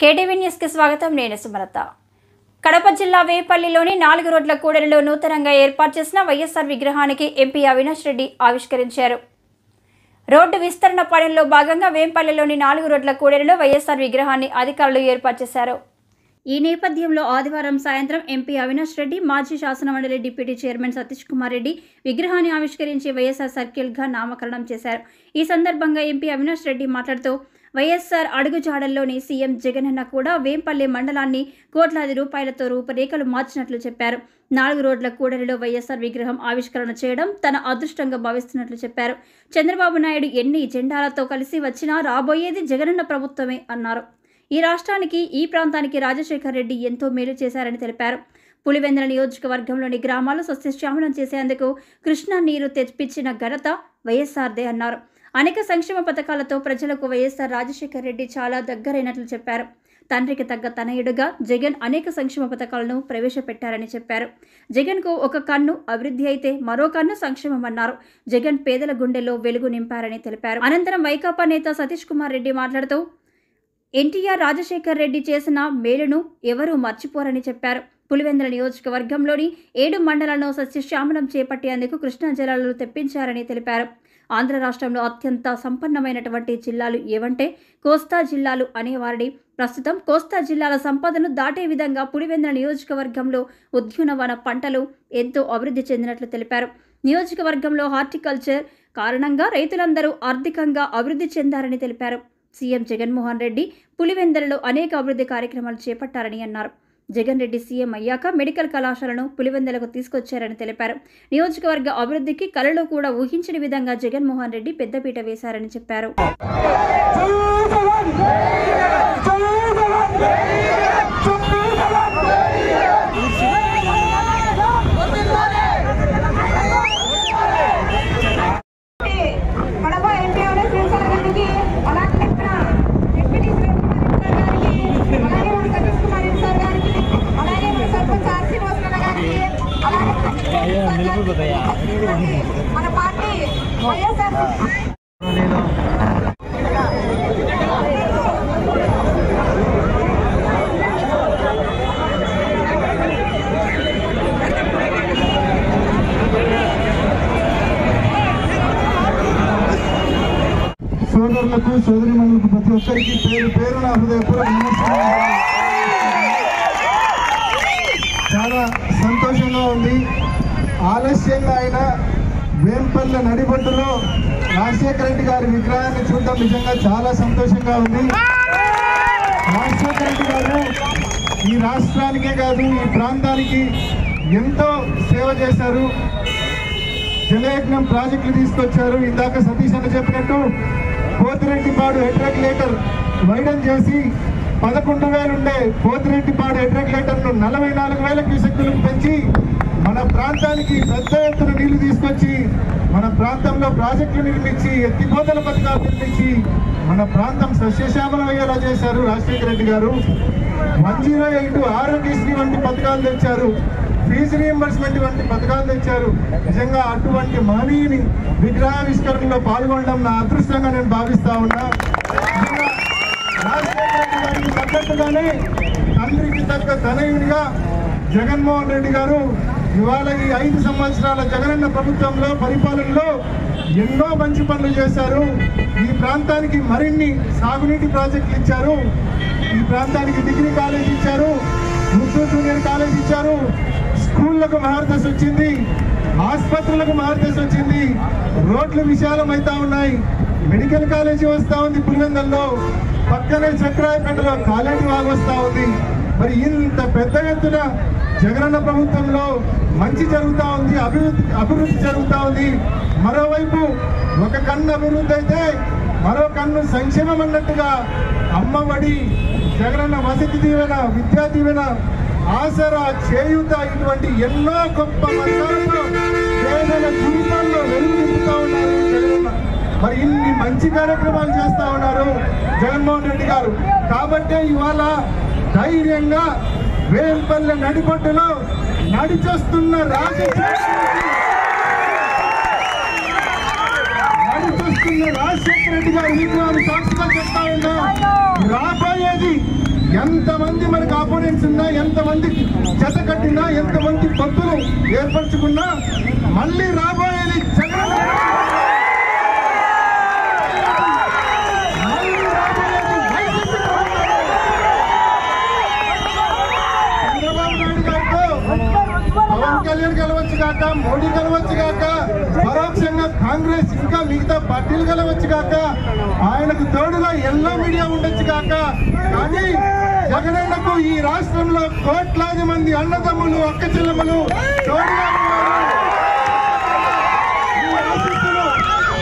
KTV news కి స్వాగతం. నేను సుమలత. కడప జిల్లా వేపల్లిలోని 4 రోడ్ల కూడలిలో నూతనంగా ఏర్పాటు చేసిన వైఎస్ఆర్ విగ్రహానికి ఎంపీ అవినాష్ రెడ్డి ఆవిష్కరించారు. రోడ్డు విస్తరణ పనుల్లో భాగంగా వేంపల్లిలోని 4 రోడ్ల కూడలిలో వైఎస్ఆర్ విగ్రహాన్ని అధికారులు ఏర్పాటు చేశారు. ఈ నేపథ్యంలో ఆదివారం సాయంత్రం ఎంపీ అవినాష్ రెడ్డి, మాజీ శాసనమండలి డిప్యూటీ చైర్మన్ సతీష్ కుమార్ రెడ్డి విగ్రహాన్ని ఆవిష్కరించి వైఎస్ఆర్ సర్కిల్గా నామకరణం చేశారు. ఈ సందర్భంగా ఎంపీ అవినాష్ రెడ్డి మాట్లాడుతూ వైఎస్ఆర్ అడుగుజాడల్లోని సీఎం జగనన్న కూడా వేంపల్లి మండలాన్ని కోట్లాది రూపాయలతో రూపురేఖలు మార్చినట్లు చెప్పారు. 4 రోడ్ల కూడలిలో వైఎస్ఆర్ విగ్రహం ఆవిష్కరణ చేయడం తన అదృష్టంగా భావిస్తున్నట్లు చెప్పారు. చంద్రబాబు నాయుడు ఎన్ని జెండాలతో కలిసి వచ్చినా రాబోయేది జగనన్న ప్రభుత్వమే అన్నారు. ఈ రాష్ట్రానికి, ఈ ప్రాంతానికి రాజశేఖర్ రెడ్డి ఎంతో మేలు చేశారని తెలిపారు. పులివెందుల నియోజకవర్గంలోని గ్రామాలు సస్యశ్యామలం చేసేందుకు కృష్ణా నీరు తెప్పించిన ఘనత వైఎస్ఆర్దే అన్నారు. అనేక సంక్షేమ పథకాలతో ప్రజలకు వైఎస్ఆర్ రాజశేఖర్ రెడ్డి చాలా దగ్గరైనట్లు చెప్పారు. తండ్రికి తగ్గ తనయుడుగా జగన్ అనేక సంక్షేమ పథకాలను ప్రవేశపెట్టారని చెప్పారు. జగన్కు ఒక కన్ను అభివృద్ధి అయితే మరో కన్ను సంక్షేమం అన్నారు. జగన్ పేదల గుండెల్లో వెలుగు నింపారని తెలిపారు. అనంతరం వైకాపా నేత సతీష్ కుమార్ రెడ్డి మాట్లాడుతూ ఎన్టీఆర్ రాజశేఖర్ రెడ్డి చేసిన మేలును ఎవరూ మర్చిపోరని చెప్పారు. పులివెందుల నియోజకవర్గంలోని 7 మండలాలను సస్యశ్యామలం చేపట్టేందుకు కృష్ణా జలాలను తెప్పించారని తెలిపారు. ఆంధ్ర రాష్ట్రంలో అత్యంత సంపన్నమైనటువంటి జిల్లాలు ఏవంటే కోస్తా జిల్లాలు అనేవారిని. ప్రస్తుతం కోస్తా జిల్లాల సంపదను దాటే విధంగా పులివెందుల నియోజకవర్గంలో ఉద్యానవన పంటలు ఎంతో అభివృద్ధి చెందినట్లు తెలిపారు. నియోజకవర్గంలో హార్టికల్చర్ కారణంగా రైతులందరూ ఆర్థికంగా అభివృద్ధి చెందారని తెలిపారు. సీఎం జగన్మోహన్ రెడ్డి పులివెందులలో అనేక అభివృద్ధి కార్యక్రమాలు చేపట్టారని అన్నారు. జగన్ రెడ్డి సీఎం అయ్యాక మెడికల్ కళాశాలను పులివెందులకు తీసుకొచ్చారని తెలిపారు. నియోజకవర్గ అభివృద్ధికి కలలో కూడా ఊహించని విధంగా జగన్మోహన్ రెడ్డి పెద్దపీట వేశారని చెప్పారు. మన పార్టీ వైఎస్ఆర్ సోదరులకు, సోదరిమణులకు ప్రతి ఒక్కరికి పేరు పేరున హృదయపూర్వక నమస్కారం. చాలా సంతోషంగా ఉంది. ఆలస్యంగా అయినా వేంపల్లి నడిబొడ్డులో రాజశేఖర రెడ్డి గారి విగ్రహాన్ని చూడడం నిజంగా చాలా సంతోషంగా ఉంది. రాజశేఖర రెడ్డి గారు ఈ రాష్ట్రానికే కాదు, ఈ ప్రాంతానికి ఎంతో సేవ చేశారు. జలయజ్ఞం ప్రాజెక్టులు తీసుకొచ్చారు. ఇందాక సతీష్ అన్న చెప్పినట్టు పోతిరెడ్డిపాడు హెడ్ రెగ్యులేటర్ వైడన్ చేసి 11,000 ఉండే పోతిరెడ్డిపాడు హెడ్ రెగ్యులేటర్ను 44,000 క్యూసెక్కులకు పెంచి మన ప్రాంతానికి పెద్ద ఎత్తున నీళ్లు తీసుకొచ్చి మన ప్రాంతంలో ప్రాజెక్టులు నిర్మించి, ఎత్తిపోతల పథకాలు నిర్మించి మన ప్రాంతం సస్యశ్యామలం అయ్యేలా చేశారు రాజశేఖర రెడ్డి గారు. 108 ఆరోగ్యశ్రీ వంటి పథకాలు తెచ్చారు. ఫీజు రీఎంబర్స్మెంట్ వంటి పథకాలు తెచ్చారు. నిజంగా అటువంటి మహనీయుని విగ్రహావిష్కరణలో పాల్గొనడం నా అదృష్టంగా నేను భావిస్తా ఉన్నా. రాజశేఖర రెడ్డి గారికి తగ్గట్టుగానే తండ్రికి తగ్గ తనయునిగా జగన్మోహన్ రెడ్డి గారు ఇవాళ ఈ 5 సంవత్సరాల జగనన్న ప్రభుత్వంలో పరిపాలనలో ఎన్నో మంచి పనులు చేశారు. ఈ ప్రాంతానికి మరిన్ని సాగునీటి ప్రాజెక్టులు ఇచ్చారు. ఈ ప్రాంతానికి డిగ్రీ కాలేజ్ ఇచ్చారు, ఉర్దూ జూనియర్ కాలేజ్ ఇచ్చారు. స్కూళ్లకు మహార్దశ వచ్చింది, ఆసుపత్రులకు మహార్దశ వచ్చింది. రోడ్లు విశాలం అవుతా ఉన్నాయి. మెడికల్ కాలేజీ వస్తూ ఉంది పులివెందుల్లో. పక్కనే చక్రాయపేటలో కాలేజీ వాగు వస్తూ ఉంది. మరి ఇంత పెద్ద ఎత్తున జగనన్న ప్రభుత్వంలో మంచి జరుగుతూ ఉంది, అభివృద్ధి జరుగుతూ ఉంది. మరోవైపు ఒక కన్ను అభివృద్ధి అయితే మరో కన్ను సంక్షేమం అన్నట్టుగా అమ్మఒడి, జగనన్న వసతి దీవెన, విద్యా దీవెన, ఆసరా, చేయూత ఇటువంటి ఎన్నో గొప్ప పథకాలతో పేదల జీవితాల్లో వెలుగు నింపుతా ఉన్నారు జగనన్న. మరి ఇన్ని మంచి కార్యక్రమాలు చేస్తా ఉన్నారు జగన్మోహన్ రెడ్డి గారు. కాబట్టే ఇవాళ ధైర్యంగా వేంపల్లి నడిబొడ్డులో నడిచొస్తున్న రాజశేఖర రెడ్డి గారి విగ్రహాన్ని సాక్షిగా చెప్తా ఉన్నా. రాబోయేది ఎంతమంది మనకు ఆపోనెంట్స్ ఉన్నా, ఎంతమంది జత కట్టినా, ఎంతమంది పబ్బులు ఏర్పరచుకున్నా మళ్ళీ రాబోయేది జగన్. పవన్ కళ్యాణ్ గెలవచ్చు కాక, మోడీ గెలవచ్చు కాక, పరోక్షంగా కాంగ్రెస్ ఇంకా మిగతా పార్టీలు గెలవచ్చు కాక, ఆయనకు తోడుగా ఎల్లో మీడియా ఉండొచ్చు కాక, కానీ జగనన్నకు ఈ రాష్ట్రంలో కోట్లాది మంది అన్నదమ్ములు, అక్క చెల్లెమ్మలు తోడుగా ఉన్నారు. ఈ ఆశీస్సులు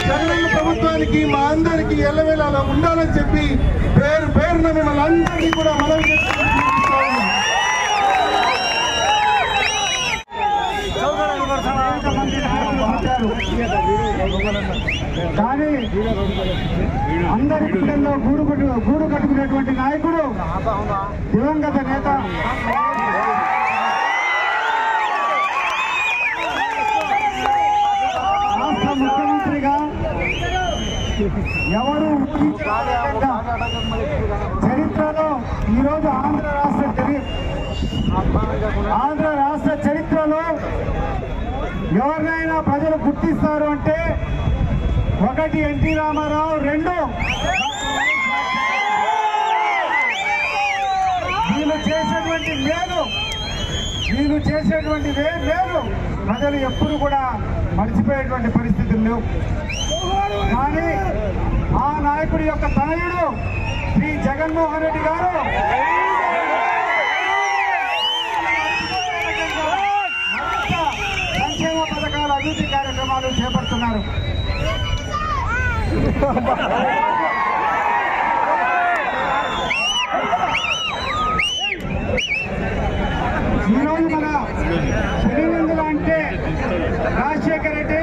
జగనన్న ప్రభుత్వానికి మా అందరికీ ఎల్లవేళలా ఉండాలని చెప్పి పేరు పేరున మిమ్మల్ని అందరినీ కూడా మనవి చేసుకుంటూ కానీ అందరి గుండెల్లో గూడు కట్టుకునేటువంటి నాయకుడు దివంగత నేత రాష్ట్ర ముఖ్యమంత్రిగా ఎవరు చరిత్రలో ఈరోజు ఆంధ్ర రాష్ట్ర చరిత్రలో ఎవరినైనా ప్రజలు గుర్తిస్తారు అంటే ఒకటి ఎన్టీ రామారావు, రెండు వీళ్ళు చేసేటువంటి మేలు ప్రజలు ఎప్పుడు కూడా మర్చిపోయేటువంటి పరిస్థితులు లేవు. కానీ ఆ నాయకుడి యొక్క తనయుడు శ్రీ జగన్మోహన్ రెడ్డి గారు సంక్షేమ పథకాల అభివృద్ధి కార్యక్రమాలు చేపడుతున్నారు. ఈరోజు మన పులివెందుల అంటే రాజశేఖర రెడ్డి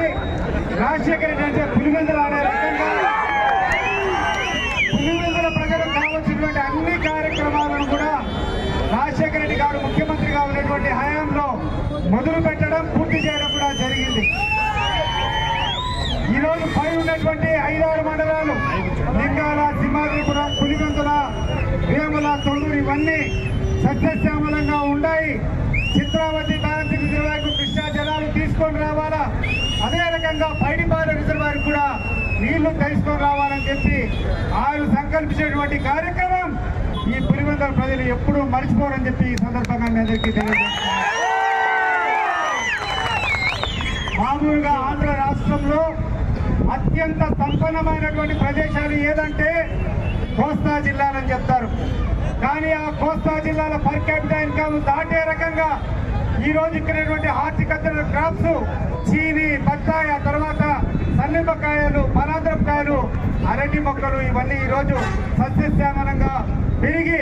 అంటే పులివెందుల అనే రకంగా పులివెందుల ప్రజలకు కావాల్సినటువంటి అన్ని కార్యక్రమాలను కూడా రాజశేఖర రెడ్డి గారు ముఖ్యమంత్రిగా ఉన్నటువంటి హయాంలో మొదలు పెట్టడం, పూర్తి చేయడం కూడా జరిగింది. ఈరోజు పై ఉన్నటువంటి 5-6 మండలాలు లింగాల, సింహాద్రిపురం, పులివెందుల, వేముల, తొల్లూరు ఇవన్నీ సస్యశ్యామలంగా ఉన్నాయి. చిత్రావతి బ్యాలెన్స్ రిజర్వాయర్కు కృష్ణా జలాలు తీసుకొని రావాలా, అదే రకంగా పైడిపాలెం రిజర్వాయర్ కూడా నీళ్లు తీసుకొని రావాలని చెప్పి ఆయన సంకల్పించేటువంటి కార్యక్రమం ఈ పులివెందుల ప్రజలు ఎప్పుడూ మర్చిపోరని చెప్పి ఈ సందర్భంగా మీ అందరికీ తెలియజేస్తున్నారు. మామూలుగా ఆంధ్ర రాష్ట్రంలో అత్యంత సంపన్నమైనటువంటి ప్రదేశాలు ఏదంటే కోస్తా జిల్లాలని చెప్తారు. కానీ ఆ కోస్తా జిల్లాల పర్ క్యాపిటల్ ఇన్కమ్ దాటే రకంగా ఈ రోజు ఇక్కడ హార్టికల్చరల్ క్రాప్స్, చీని, బత్తాయి, ఆ తర్వాత సన్నిపకాయలు, పనాద్రపకాయలు, అరటి మొక్కలు ఇవన్నీ ఈరోజు సస్యశ్యామలంగా పెరిగి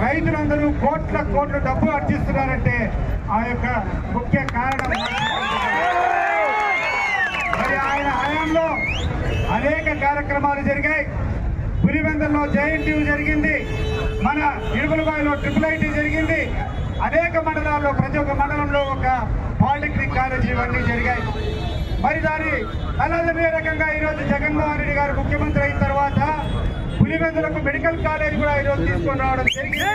రైతులందరూ కోట్ల డబ్బు అర్జిస్తున్నారంటే ఆ యొక్క ముఖ్య కారణం. మరి ఆయన హయాంలో అనేక కార్యక్రమాలు జరిగాయి. పులివెందుల్లో జేఎన్టీయూ జరిగింది, మన ఇడుగులబాయిలో IIIT జరిగింది, అనేక మండలాల్లో ప్రతి ఒక్క మండలంలో ఒక పాలిటెక్నిక్ కాలేజీ ఇవన్నీ జరిగాయి. మరి దాని అలాగే రకంగా ఈరోజు జగన్మోహన్ రెడ్డి గారు ముఖ్యమంత్రి అయిన తర్వాత పులివెందులకు మెడికల్ కాలేజ్ కూడా ఈరోజు తీసుకొని రావడం జరిగింది.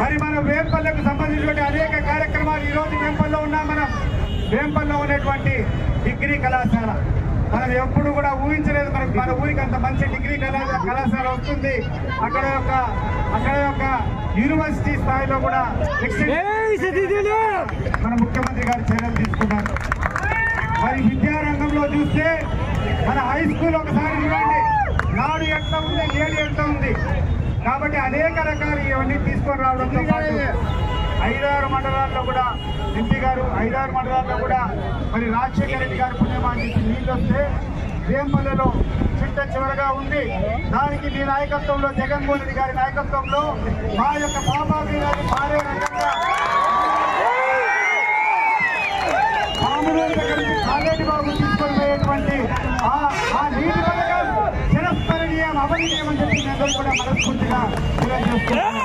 మరి మన వేంపల్లకు సంబంధించినటువంటి అనేక కార్యక్రమాలు ఈరోజు వేంపల్లో ఉన్నాం. మనం వేంపల్లో ఉన్నటువంటి డిగ్రీ కళాశాల మనం ఎప్పుడు కూడా ఊహించలేదు. మన ఊరికి అంత మంచి డిగ్రీ కళాశాల వస్తుంది. అక్కడ యొక్క యూనివర్సిటీ స్థాయిలో కూడా మన ముఖ్యమంత్రి గారు చర్యలు తీసుకున్నారు. మరి విద్యారంగంలో చూస్తే మన హై స్కూల్ ఒకసారి చూడండి, నాడు ఎట్లా ఉంది, నేడు ఎట్లా ఉంది. కాబట్టి అనేక రకాలు ఇవన్నీ తీసుకొని రావడంతో పాటు 5-6 మండలాల్లో కూడా ఎంపీ గారు 5-6 మండలాల్లో కూడా మరి రాజశేఖర రెడ్డి గారు పుణ్యమాని నీళ్ళు వస్తే వేంపల్లెలో చిట్ట చివరగా ఉంది. దానికి మీ నాయకత్వంలో, జగన్మోహన్ రెడ్డి గారి నాయకత్వంలో మా యొక్క బాబాజీ గారి భార్య రకంగా మామూలు దగ్గర నుంచి కాలేజీ బాబు తీసుకొని పోయేటువంటి ఆ నీటి పథకం చిరస్మరణీయం, అమరణీయం అని చెప్పి అందరూ కూడా మనస్ఫూర్తిగా తెలియజేస్తున్నారు.